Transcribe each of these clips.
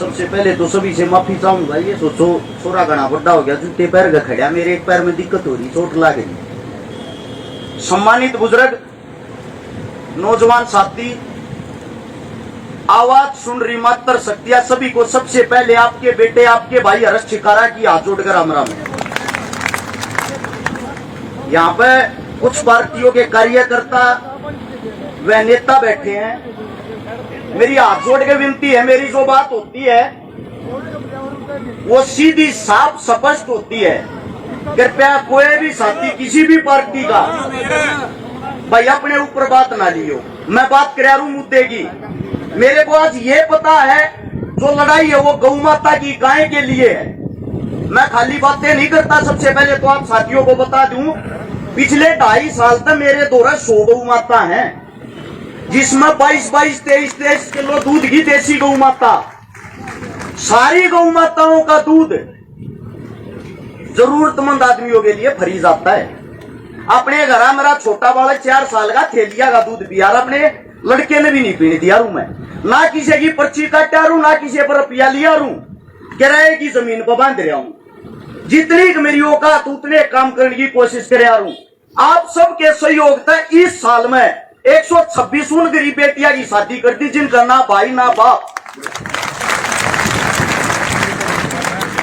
सबसे पहले तो सभी से माफी चाहूंगा। ये सोचो छोरा घना बड़ा हो गया, जूते पैर का खड़ा, मेरे एक पैर में दिक्कत हो रही, चोट लग गई। सम्मानित बुजुर्ग, नौजवान साथी, आवाज सुन रही मात्र शक्तियां, सभी को सबसे पहले आपके बेटे, आपके भाई हर्ष शिकारा की हाथ जोड़कर राम राम। यहाँ पे कुछ पार्टियों के कार्यकर्ता व नेता बैठे हैं। मेरी हाथ जोड़ के विनती है, मेरी जो बात होती है वो सीधी साफ स्पष्ट होती है। कृपया कोई भी साथी किसी भी पार्टी का भाई अपने ऊपर बात ना लियो। मैं बात कर रहा हूं मुद्दे की। मेरे को आज ये पता है जो लड़ाई है वो गौ माता की, गाय के लिए है। मैं खाली बातें नहीं करता। सबसे पहले तो आप साथियों को बता दूं, पिछले 2.5 साल तक मेरे द्वारा 100 गौ माता है, जिसमें 22-23 किलो दूध की देसी गौ माता। सारी गौ माताओं का दूध जरूरतमंद आदमियों के लिए फ्री जाता है। अपने घर मेरा छोटा बालक 4 साल का थैलिया का दूध पिया, अपने लड़के ने भी नहीं पीने दिया रू। मैं ना किसी की पर्ची काटा रू, ना किसी पर रुपया लिया रू, किराए की जमीन पर बांध रहा हूं। जितनी मेरी औकात उतने काम करने की कोशिश कर रहा हूं। आप सबके सहयोग से इस साल में 126 उन गरीब बेटियां की शादी कर दी जिनका ना भाई ना बाप।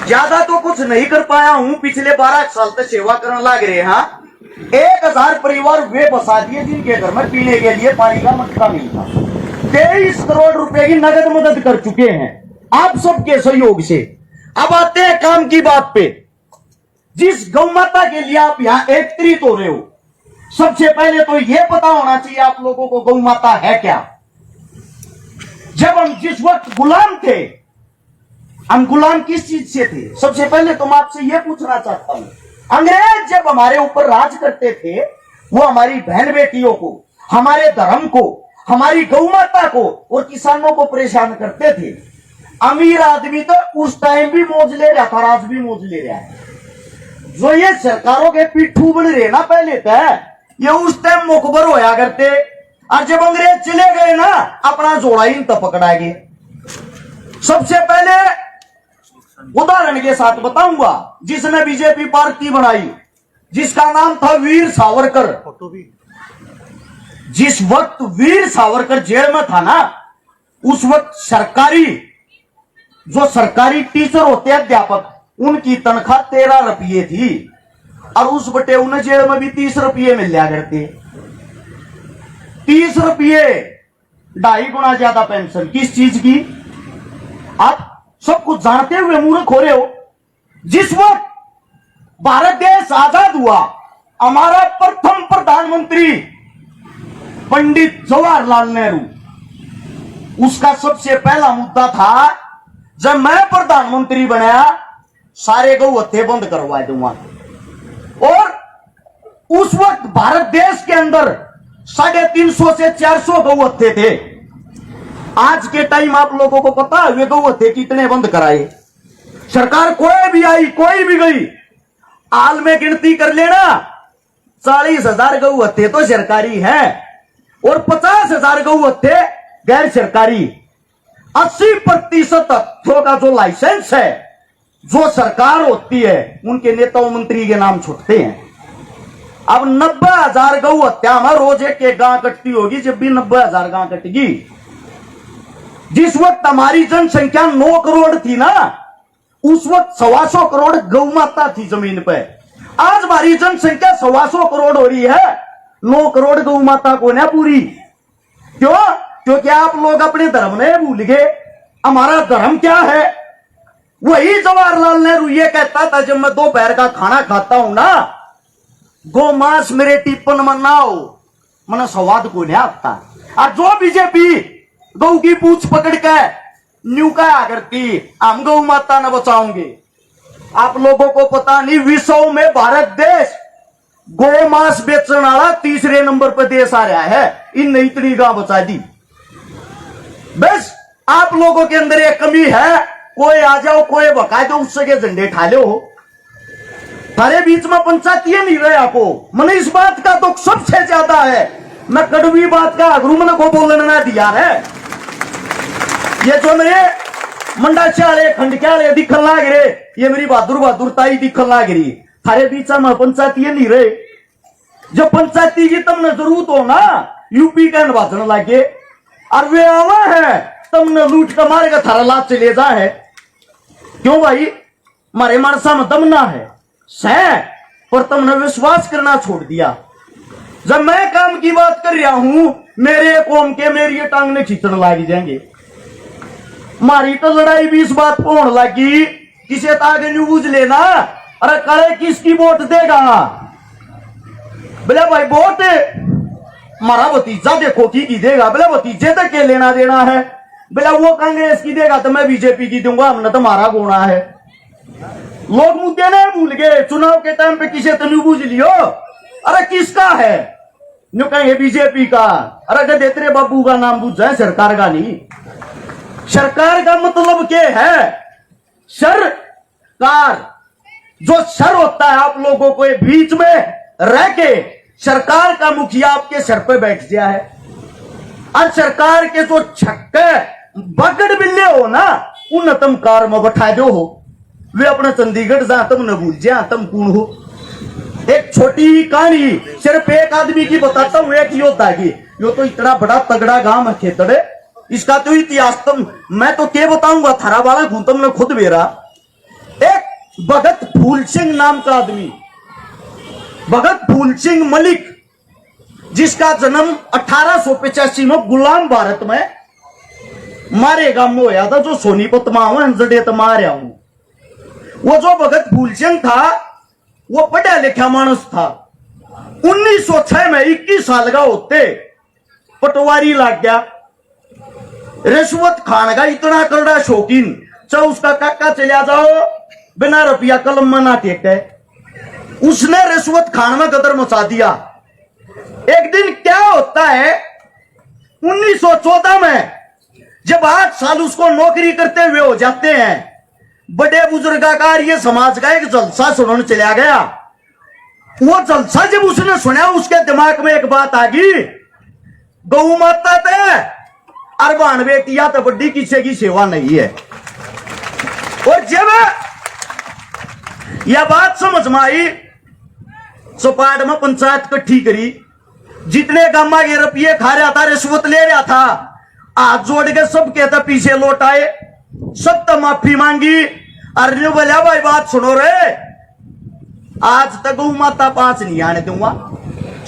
ज्यादा तो कुछ नहीं कर पाया हूं, पिछले 12 साल तक सेवा करने लग रहे हैं। 1000 परिवार वे बसा दिए जिनके घर में पीने के लिए पानी का मटका नहीं था। 23 करोड़ रुपए की नगद मदद कर चुके हैं आप सबके सहयोग से। अब आते हैं काम की बात पे। जिस गौ माता के लिए आप यहाँ एकत्रित हो रहे हो, सबसे पहले तो यह पता होना चाहिए आप लोगों को गौ माता है क्या। जब हम जिस वक्त गुलाम थे, हम गुलाम किस चीज से थे? सबसे पहले तो मैं आपसे यह पूछना चाहता हूं, अंग्रेज जब हमारे ऊपर राज करते थे, वो हमारी बहन बेटियों को, हमारे धर्म को, हमारी गौ माता को और किसानों को परेशान करते थे। अमीर आदमी तो उस टाइम भी मौज ले रहा था, आज भी मौज ले रहा है। जो ये सरकारों के पिट्ठू बन रहे ना पहले तक, ये उस टाइम मुखबर होया करते, और जब अंग्रेज चले गए ना, अपना जोड़ा इन तक पकड़ाएंगे। सबसे पहले उदाहरण के साथ बताऊंगा, जिसने बीजेपी पार्टी बनाई, जिसका नाम था वीर सावरकर। जिस वक्त वीर सावरकर जेल में था ना, उस वक्त सरकारी टीचर होते हैं, अध्यापक, उनकी तनख्वाह 13 रुपये थी, और उस बटे उन्हें जेल में भी 30 रुपये मिल जाया करते। 30 रुपये, 2.5 गुना ज्यादा पेंशन। किस चीज की? आप सब कुछ जानते हुए मूर्ख हो रहे हो। जिस वक्त भारत देश आजाद हुआ, हमारा प्रथम प्रधानमंत्री पंडित जवाहरलाल नेहरू, उसका सबसे पहला मुद्दा था, जब मैं प्रधानमंत्री बनाया सारे गौ हत्थे बंद करवा दूंगा। और उस वक्त भारत देश के अंदर 350 से 400 गौ हत्थे थे। आज के टाइम आप लोगों को पता है वे गौ हत्थे कितने बंद कराए? सरकार कोई भी आई, कोई भी गई, हाल में गिनती कर लेना, 40,000 गौ हत्थे तो सरकारी है और 50,000 गौ हत्थे गैर सरकारी। 80% हत्थों का जो लाइसेंस है, जो सरकार होती है, उनके नेताओं मंत्री के नाम छुटते हैं। अब 90,000 गौ हत्या में रोज एक गां कटती होगी। जब भी 90,000 गां कटेगी, जिस वक्त हमारी जनसंख्या 9 करोड़ थी ना, उस वक्त 125 करोड़ गौ माता थी जमीन पे। आज हमारी जनसंख्या 125 करोड़ हो रही है, 9 करोड़ गौ माता को ना पूरी। क्यों? क्योंकि आप लोग अपने धर्म ने भूल गए। हमारा धर्म क्या है? वही जवाहरलाल नेहरू ये कहता था, जब मैं दोपहर का खाना खाता हूं ना, गो मांस मेरे टिप्पण में ना हो, मन स्वाद को नहीं आता। और जो बीजेपी गौ की पूछ पकड़ के न्यू कहा करती, हम गौ माता न बचाओगे। आप लोगों को पता नहीं, विश्व में भारत देश गौ मांस बेचने वाला 3रे नंबर पर देश आ रहा है। इन इतनी गां बचा दी। बस आप लोगों के अंदर एक कमी है, कोई आ जाओ, कोई बका दो, उससे के झंडे ठा लो। थारे बीच में पंचायती नहीं रहे आपको। मैंने इस बात का दुख सबसे ज्यादा है। मैं कड़वी बात का अगरू मन को बोलने ना दिया है। ये जो मेरे मंडा चाले खंड क्या दिखन लाग रे, ये मेरी बहादुर ताई दिखन लाग रही। थारे बीच में पंचायती नहीं रहे, जब पंचायती की तुमने जरूरत हो ना यूपी का निर्वाचन लागे और वे आवा है तुमने लूट कर मारेगा, थारा लाभ चले जा है। क्यों भाई, मारे मानसा में दमना है सह, पर तुमने विश्वास करना छोड़ दिया। जब मैं काम की बात कर रहा हूं, मेरे कौम के मेरी टांग ने खींचने लग जाएंगे। मारी तो लड़ाई भी इस बात पर होने लगी, किसे तागे नहीं बूझ लेना, अरे कड़े किसकी वोट देगा। बोले भाई वोट मारा भतीजा देखो की देगा, बोले भतीजे तक के लेना देना है। बोले वो कांग्रेस की देगा तो मैं बीजेपी की दूंगा, हमने तो मारा गोना है। लोग मुद्दे नहीं भूल गए, चुनाव के टाइम पे किसे तो नहीं बूझ लियो, अरे किसका है न्यू कहेंगे बीजेपी का, अरे गधे तेरे बाबू का नाम बूझ जाए, सरकार का नहीं। सरकार का मतलब क्या है, सरकार जो सर होता है आप लोगों को बीच में रह के सरकार का मुखिया आपके सर पे बैठ गया है। और सरकार के जो छक्के बगड़ बिल्ले हो ना, उन तुम कार में बैठा दो हो, वे अपने चंडीगढ़ जा तुम न भूल जा तुम कौन हो। एक छोटी कहानी सिर्फ एक आदमी की बताता हूं, एक योद्धा की। यो तो इतना बड़ा तगड़ा गांव है खेतड़े, इसका तो इतिहास तुम मैं तो क्या बताऊंगा, थारा वाला घूम तुमने खुद बेरा। एक भगत फूल सिंह नाम का आदमी, भगत फूल सिंह मलिक, जिसका जन्म 1885 में गुलाम भारत में मारे गांव में होया था, जो सोनीपत में हंसडे तो मारा हूं। वो जो भगत फूल सिंह था वो पढ़ा लिखा मानस था। 1906 में 21 साल का होते पटवारी लग गया। रिश्वत खान का इतना करड़ा शौकीन, चाहे उसका काका चला जाओ बिना रुपया कलम में ना टेके, उसने रिश्वत खान में गदर मचा दिया। एक दिन क्या होता है, 1914 में जब 8 साल उसको नौकरी करते हुए हो जाते हैं, बड़े बुजुर्गाकार ये समाज का एक जलसा सुनने चला गया। वो जलसा जब उसने सुना, उसके दिमाग में एक बात आ गई, गौ माता थे अरबान बेटिया तो बड्डी किसी की सेवा नहीं है। और जब यह बात समझ में आई, चौपाट में पंचायत इकट्ठी करी, जितने गामा के रुपये खा रहा था, रिश्वत ले रहा था, हाथ जोड़ के सब कहता पीछे लौट आए, सब तो माफी मांगी। अरे बोला भाई बात सुनो रे, आज तक गौ माता 5 नहीं आने दूंगा।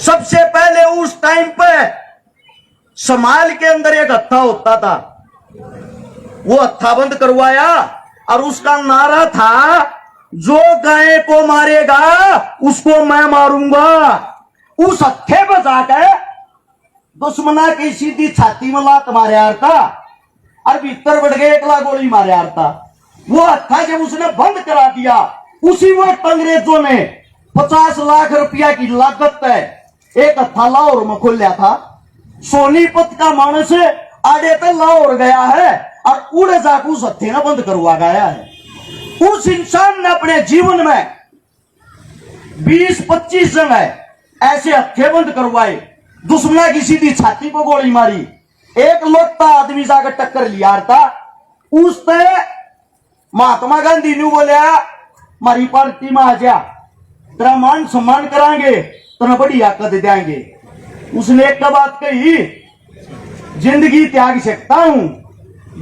सबसे पहले उस टाइम पे समाल के अंदर एक हत्था होता था, वो हत्था बंद करवाया और उसका नारा था, जो गाय को मारेगा उसको मैं मारूंगा। उस हत्थे पर जाकर दुश्मना की सीधी छाती में लात मारे यार था, और भीतर बढ़ गए 1 लाख गोली मारे यार था। वो हत्था जब उसने बंद करा दिया, उसी वक्त अंग्रेजों ने 50 लाख रुपया की लागत है एक हत्था लाहौर में खोल लिया था। सोनीपत का मानस आड़े पे लाहौर गया है और उड़े जाकर उस हत्थे ने बंद करवा गया है। उस इंसान ने अपने जीवन में 20-25 जगह ऐसे हत्थे बंद करवाए, दुश्मना की सीधी छाती पर गोली मारी। एक लोटा आदमी जाकर टक्कर लिया था, उसने महात्मा गांधी ने बोलिया मारी पार्टी में आ जा, तेरा मान सम्मान कराएंगे, तेरा बड़ी आकत देंगे। उसने एक बात कही, जिंदगी त्याग सकता हूं,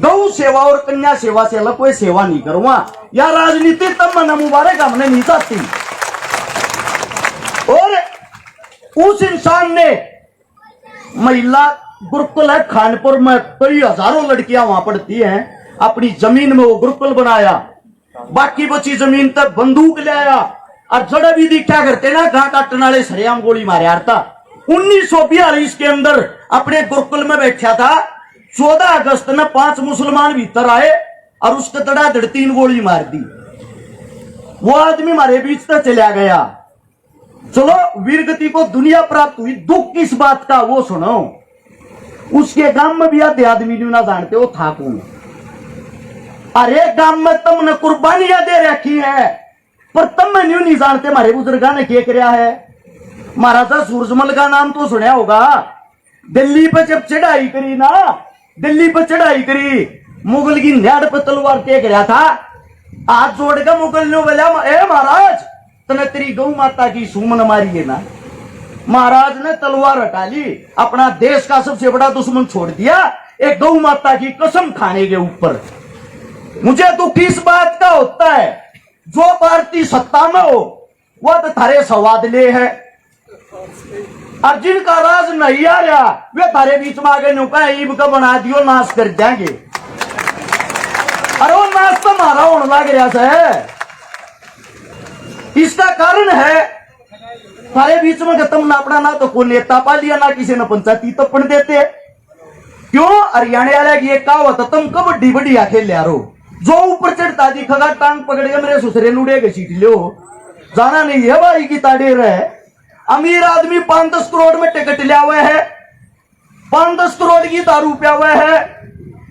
गौ सेवा और कन्या सेवा से अलग कोई सेवा नहीं करूंगा। या राजनीति तब मन मुबारक हमने नहीं चाहती। और उस इंसान ने महिला गुरुकुल है खानपुर में, कई हजारों लड़कियां वहां पढ़ती हैं, अपनी जमीन में वो गुरुकुल बनाया। बाकी बची जमीन तक बंदूक ले आया और जड़े भी क्या करते ना, घा काटने वाले सरेआम गोली मारे यार था। 1942 के अंदर अपने गुरुकुल में बैठा था, 14 अगस्त में 5 मुसलमान भीतर आए और उसके धड़ाधड़ 3 गोली मार दी। वो आदमी हमारे बीच से चला गया। चलो वीरगति को दुनिया प्राप्त हुई, दुख किस बात का वो सुनो। उसके गांव में भी आधे आदमी ना जानते वो था कौन। अरे गांव में तुमने कुर्बानियां दे रखी है, पर तुम मैं नहीं जानते हमारे बुजुर्गा ने क्या किया है। महाराजा सूरजमल का नाम तो सुना होगा। दिल्ली पर जब चढ़ाई करी ना, दिल्ली पर चढ़ाई करी मुगल की न्याड़ पे तलवार टेक रहा था, हाथ जोड़ के मुगल ने बोला, ए महाराज तने तेरी गौ माता की सुमन मारी है ना। महाराज ने तलवार हटा ली, अपना देश का सबसे बड़ा दुश्मन छोड़ दिया एक गौ माता की कसम खाने के ऊपर। मुझे दुख इस बात का होता है, जो पार्टी सत्ता में हो वह तो थारे सवाद ले है, और जिनका राज नहीं आ रहा वे थारे बीच में आगे नुका ईब का बना दियो, नाश कर देंगे। अरे वो नाश तो मारा होने लग रहा है। इसका कारण है थारे बीच में तुम ना अपना ना तो कोई नेता पा लिया, ना किसी ने पंचायती तपन देते। क्यों? हरियाणा वाले की एक कहावत, तुम कबड्डी बढ़िया खेल लिया रो, जो ऊपर चढ़ता दिखेगा टांग पकड़ के मेरे ससुरे नुड़े के सीट लो, जाना नहीं है भाई की ताड़े रहे। अमीर आदमी 5-10 करोड़ में टिकट लिया हुआ है, 5-10 करोड़ की दारू पिया हुआ है,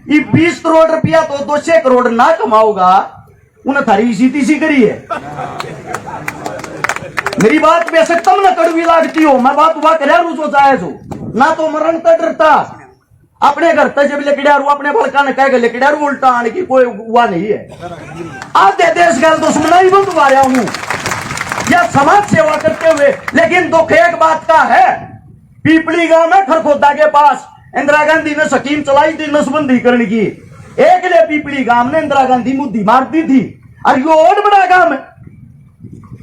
ये 20 करोड़ रुपया तो 200 करोड़ ना कमाओगा, उन्हें थारी सीधी सी करी है। मेरी बात बेशक तम न कड़वी लागती हो, मैं बात हुआ कर रू जो जायज हो ना, तो मरण तक डरता अपने घर तक जब लेके रू अपने बलका ने कह लेके रू उल्टा आने की कोई हुआ नहीं है। आधे देश का दुश्मन ही बंद मारा हूं या समाज सेवा करते हुए। लेकिन दुख एक बात का है, पीपली गांव में खरखोदा के पास इंदिरा गांधी ने स्कीम चलाई थी नसबंदी करने की, एक ने पीपली गांव ने इंदिरा गांधी मुद्दी मार दी थी, और ये और बड़ा काम है।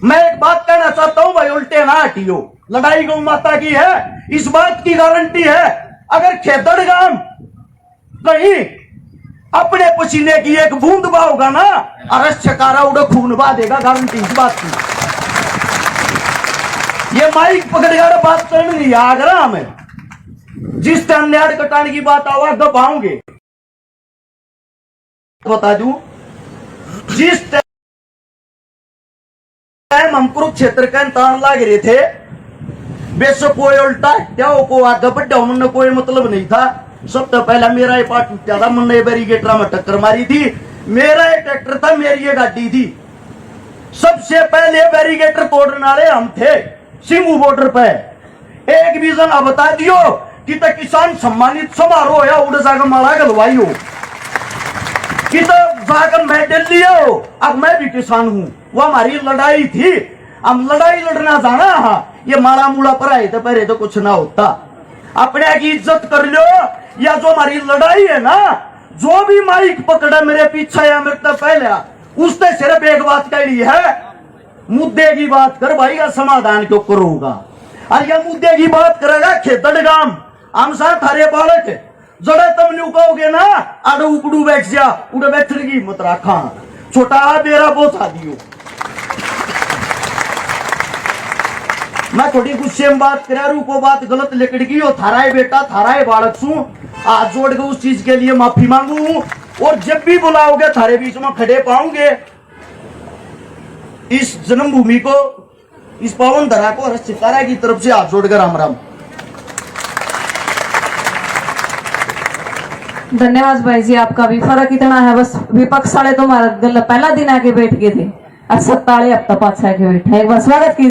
मैं एक बात कहना चाहता हूं भाई, उल्टे ना हटियो, लड़ाई गौ माता की है, इस बात की गारंटी है अगर खेतड़ गांव कहीं अपने पसीने की एक बूंद बहाओगा ना, अरस छकारा उड़ा खून बहा देगा, गारंटी इस बात की। ये माइक पकड़कर बात करने नहीं आगरा हमें, जिस टाइम न्याड़ कटाने की बात आवा दबाओगे। बता दूं, जिस टाइम हम कुरुक्षेत्र का तान लाग रहे थे, बेशक कोई उल्टा क्या को आगे बढ़ा, उन्होंने कोई मतलब नहीं था। सबसे पहला मेरा ही पार्ट टूटा था, मैंने बैरिकेटर में टक्कर मारी थी, मेरा एक ट्रैक्टर था, मेरी ये गाड़ी थी। सबसे पहले बैरिकेटर तोड़ने वाले हम थे सिंगू बॉर्डर पे। एक भी जन बता दियो कि तो किसान सम्मानित समारोह या उड़ जाकर माला गलवाई हो, कि तो जाकर मेडल लिया हो, अब मैं भी किसान हूं। वो हमारी लड़ाई थी, हम लड़ाई लड़ना जाना। हाँ, ये माला मूला पर आए थे पहले तो कुछ ना होता। अपने की इज्जत कर लो, या जो हमारी लड़ाई है ना, जो भी माइक पकड़ा मेरे पीछे या मेरे तक पहले, उसने सिर्फ एक बात कही है, मुद्दे की बात कर भाई, का समाधान क्यों करूंगा। और यह मुद्दे की बात करेगा खेतड़ गांव, हम साथ हरे बालक जड़े तुम न्यू कहोगे ना, आड़ो उपड़ू बैठ जा, उड़े बैठने की हिम्मत रखा, छोटा बेरा बोथा दियो। मैं थोड़ी गुस्से में बात करा रू, को बात गलत लिकड़ गई हो, थारा बेटा थारा बालक सू, हाथ जोड़ के उस चीज के लिए माफी मांगू हूं, और जब भी बुलाओगे थारे बीच में खड़े पाऊंगे। इस जन्मभूमि को, इस पावन धरा को हर सितारा की तरफ से हाथ जोड़कर राम राम। धन्यवाद भाई जी, आपका भी फर्क इतना है, बस विपक्ष वाले तो हमारा पहला दिन आके बैठ गए थे, अब सत्ता वाले अब तो पाछा के बैठे। एक बार स्वागत की